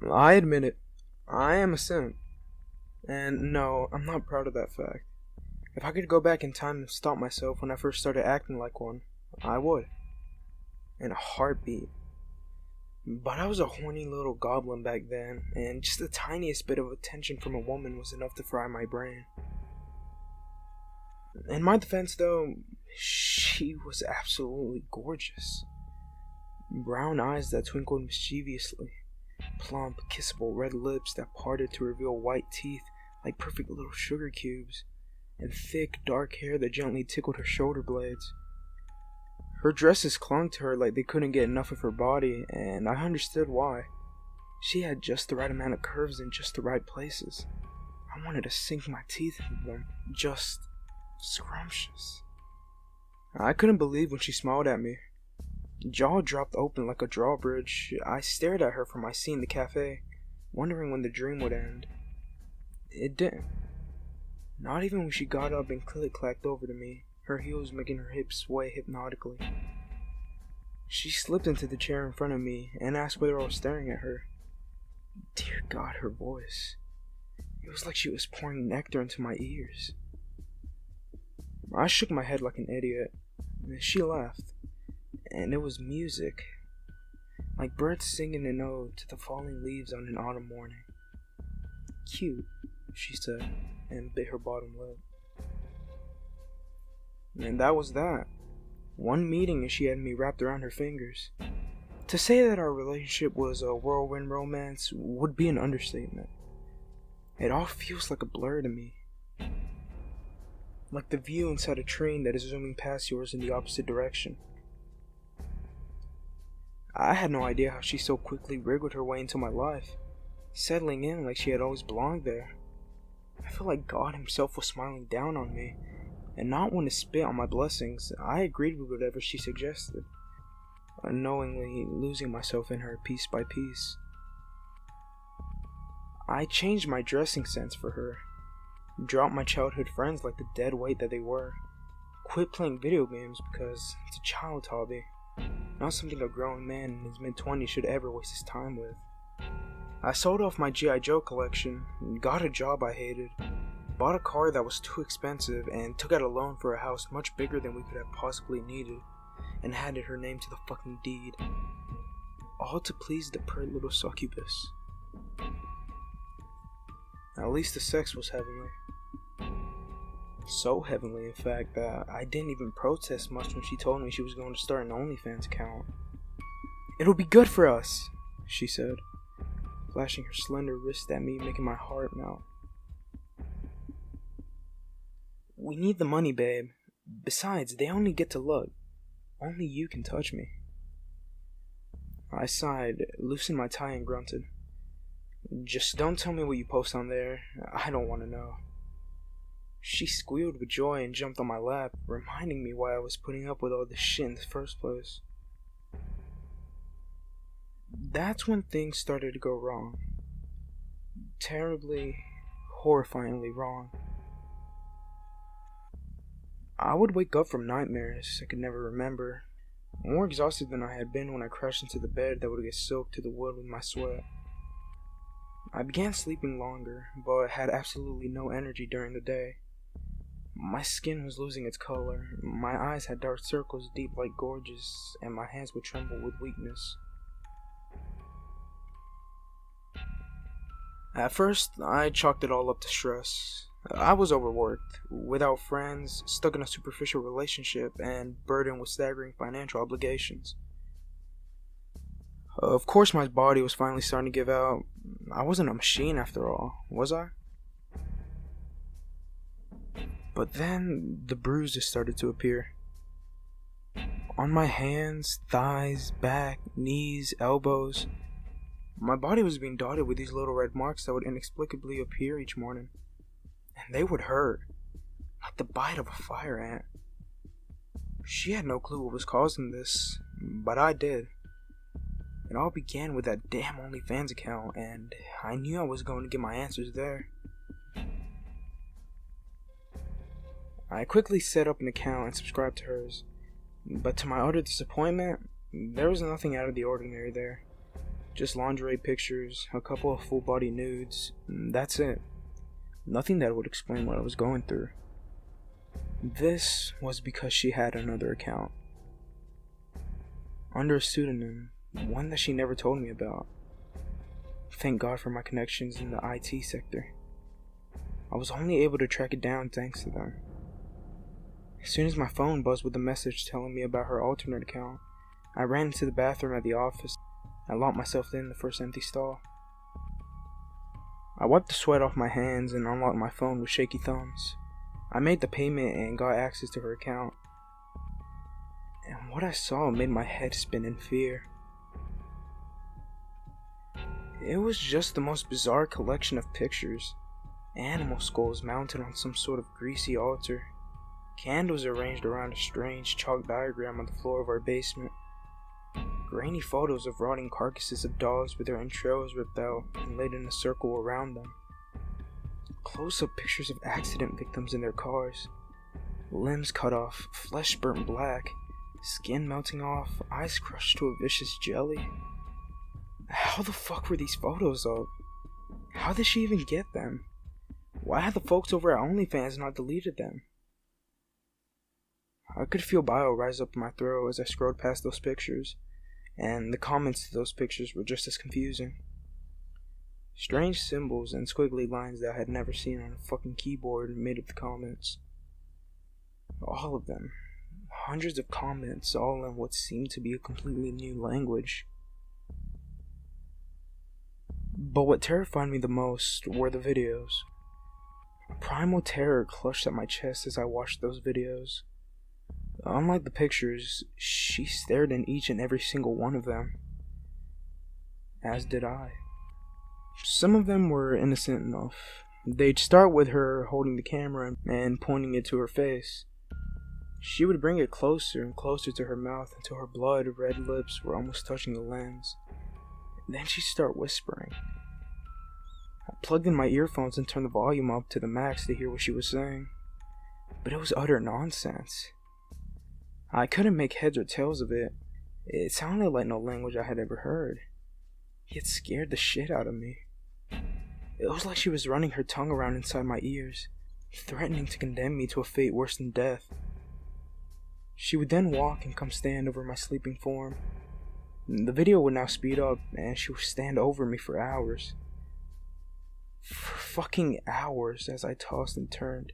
I admit it. I am a simp. And no, I'm not proud of that fact. If I could go back in time and stop myself when I first started acting like one, I would. In a heartbeat. But I was a horny little goblin back then, and just the tiniest bit of attention from a woman was enough to fry my brain. In my defense, though, she was absolutely gorgeous. Brown eyes that twinkled mischievously, plump, kissable red lips that parted to reveal white teeth like perfect little sugar cubes, and thick, dark hair that gently tickled her shoulder blades. Her dresses clung to her like they couldn't get enough of her body, and I understood why. She had just the right amount of curves in just the right places. I wanted to sink my teeth into them. Just scrumptious. I couldn't believe when she smiled at me. Jaw dropped open like a drawbridge. I stared at her from my seat in the cafe, wondering when the dream would end. It didn't. Not even when she got up and click-clacked over to me, her heels making her hips sway hypnotically. She slipped into the chair in front of me and asked whether I was staring at her. Dear God, her voice. It was like she was pouring nectar into my ears. I shook my head like an idiot. She laughed, and it was music, like birds singing an ode to the falling leaves on an autumn morning. Cute, she said, and bit her bottom lip. And that was that. One meeting and she had me wrapped around her fingers. To say that our relationship was a whirlwind romance would be an understatement. It all feels like a blur to me. Like the view inside a train that is zooming past yours in the opposite direction. I had no idea how she so quickly wriggled her way into my life, settling in like she had always belonged there. I felt like God himself was smiling down on me, and not one to spit on my blessings. I agreed with whatever she suggested, unknowingly losing myself in her piece by piece. I changed my dressing sense for her, dropped my childhood friends like the dead weight that they were, quit playing video games because it's a child hobby, not something a grown man in his mid-20s should ever waste his time with. I sold off my G.I. Joe collection, got a job I hated, bought a car that was too expensive, and took out a loan for a house much bigger than we could have possibly needed, and handed her name to the fucking deed. All to please the pert little succubus. At least the sex was heavenly. So heavenly, in fact, that I didn't even protest much when she told me she was going to start an OnlyFans account. "It'll be good for us," she said, flashing her slender wrist at me, making my heart melt. "We need the money, babe. Besides, they only get to look. Only you can touch me." I sighed, loosened my tie, and grunted. "Just don't tell me what you post on there. I don't want to know." She squealed with joy and jumped on my lap, reminding me why I was putting up with all this shit in the first place. That's when things started to go wrong. Terribly, horrifyingly wrong. I would wake up from nightmares I could never remember, more exhausted than I had been when I crashed into the bed that would get soaked to the wood with my sweat. I began sleeping longer, but had absolutely no energy during the day. My skin was losing its color, my eyes had dark circles deep like gorges, and my hands would tremble with weakness. At first, I chalked it all up to stress. I was overworked, without friends, stuck in a superficial relationship, and burdened with staggering financial obligations. Of course, my body was finally starting to give out. I wasn't a machine after all, was I? But then the bruises started to appear. On my hands, thighs, back, knees, elbows. My body was being dotted with these little red marks that would inexplicably appear each morning. And they would hurt, like the bite of a fire ant. She had no clue what was causing this, but I did. It all began with that damn OnlyFans account, and I knew I was going to get my answers there. I quickly set up an account and subscribed to hers, but to my utter disappointment, there was nothing out of the ordinary there. Just lingerie pictures, a couple of full body nudes, that's it. Nothing that would explain what I was going through. This was because she had another account. Under a pseudonym, one that she never told me about. Thank God for my connections in the IT sector. I was only able to track it down thanks to them. As soon as my phone buzzed with a message telling me about her alternate account, I ran into the bathroom at the office. I locked myself in the first empty stall. I wiped the sweat off my hands and unlocked my phone with shaky thumbs. I made the payment and got access to her account. And what I saw made my head spin in fear. It was just the most bizarre collection of pictures. Animal skulls mounted on some sort of greasy altar. Candles arranged around a strange chalk diagram on the floor of our basement. Grainy photos of rotting carcasses of dogs with their entrails ripped out and laid in a circle around them. Close-up pictures of accident victims in their cars. Limbs cut off, flesh burnt black, skin melting off, eyes crushed to a vicious jelly. How the fuck were these photos up? How did she even get them? Why had the folks over at OnlyFans not deleted them? I could feel bile rise up in my throat as I scrolled past those pictures, and the comments to those pictures were just as confusing. Strange symbols and squiggly lines that I had never seen on a fucking keyboard made up the comments. All of them. Hundreds of comments, all in what seemed to be a completely new language. But what terrified me the most were the videos. A primal terror clutched at my chest as I watched those videos. Unlike the pictures, she stared in each and every single one of them. As did I. Some of them were innocent enough. They'd start with her holding the camera and pointing it to her face. She would bring it closer and closer to her mouth until her blood-red lips were almost touching the lens. And then she'd start whispering. I plugged in my earphones and turned the volume up to the max to hear what she was saying. But it was utter nonsense. I couldn't make heads or tails of it. It sounded like no language I had ever heard. It scared the shit out of me. It was like she was running her tongue around inside my ears, threatening to condemn me to a fate worse than death. She would then walk and come stand over my sleeping form. The video would now speed up, and she would stand over me for hours. For fucking hours as I tossed and turned,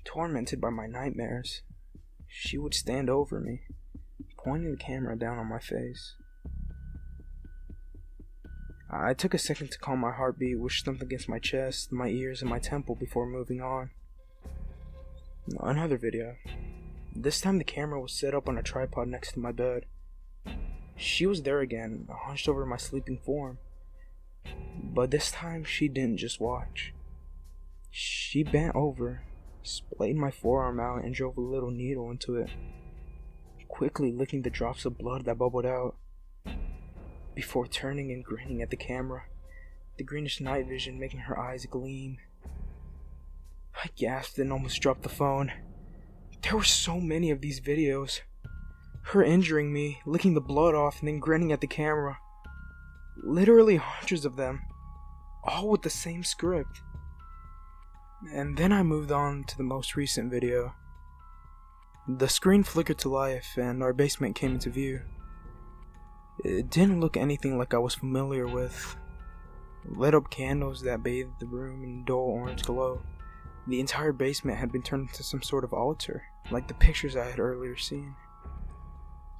tormented by my nightmares. She would stand over me, pointing the camera down on my face. I took a second to calm my heartbeat, which thumped against my chest, my ears, and my temple before moving on. Another video. This time the camera was set up on a tripod next to my bed. She was there again, hunched over my sleeping form. But this time she didn't just watch. She bent over, splayed my forearm out, and drove a little needle into it, quickly licking the drops of blood that bubbled out, before turning and grinning at the camera, the greenish night vision making her eyes gleam. I gasped and almost dropped the phone. There were so many of these videos. Her injuring me, licking the blood off, and then grinning at the camera. Literally hundreds of them, all with the same script. And then I moved on to the most recent video. The screen flickered to life and our basement came into view. It didn't look anything like I was familiar with. Lit up candles that bathed the room in dull orange glow. The entire basement had been turned into some sort of altar, like the pictures I had earlier seen.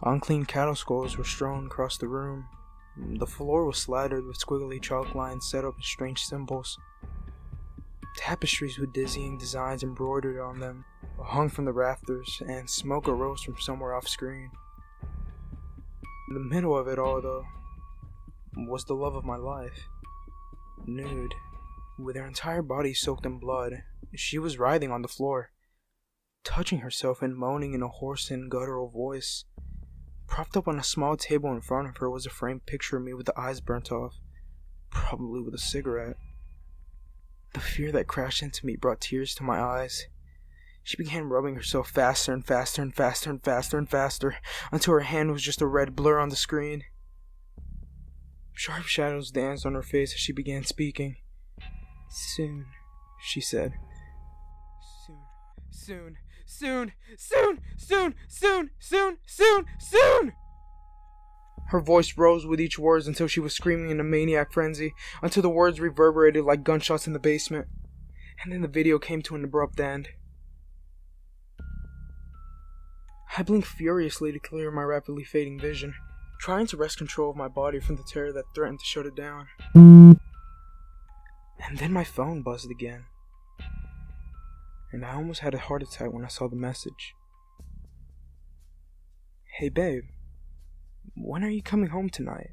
Unclean cattle skulls were strewn across the room. The floor was slattered with squiggly chalk lines set up in strange symbols. Tapestries with dizzying designs embroidered on them hung from the rafters, and smoke arose from somewhere off screen. In the middle of it all, though, was the love of my life. Nude, with her entire body soaked in blood, she was writhing on the floor, touching herself and moaning in a hoarse and guttural voice. Propped up on a small table in front of her was a framed picture of me with the eyes burnt off, probably with a cigarette. The fear that crashed into me brought tears to my eyes. She began rubbing herself faster and faster and faster and faster and faster until her hand was just a red blur on the screen. Sharp shadows danced on her face as she began speaking. Soon, she said. Soon, soon, soon, soon, soon, soon, soon, soon! Her voice rose with each word until she was screaming in a maniac frenzy, until the words reverberated like gunshots in the basement. And then the video came to an abrupt end. I blinked furiously to clear my rapidly fading vision, trying to wrest control of my body from the terror that threatened to shut it down. And then my phone buzzed again, and I almost had a heart attack when I saw the message. Hey babe, when are you coming home tonight?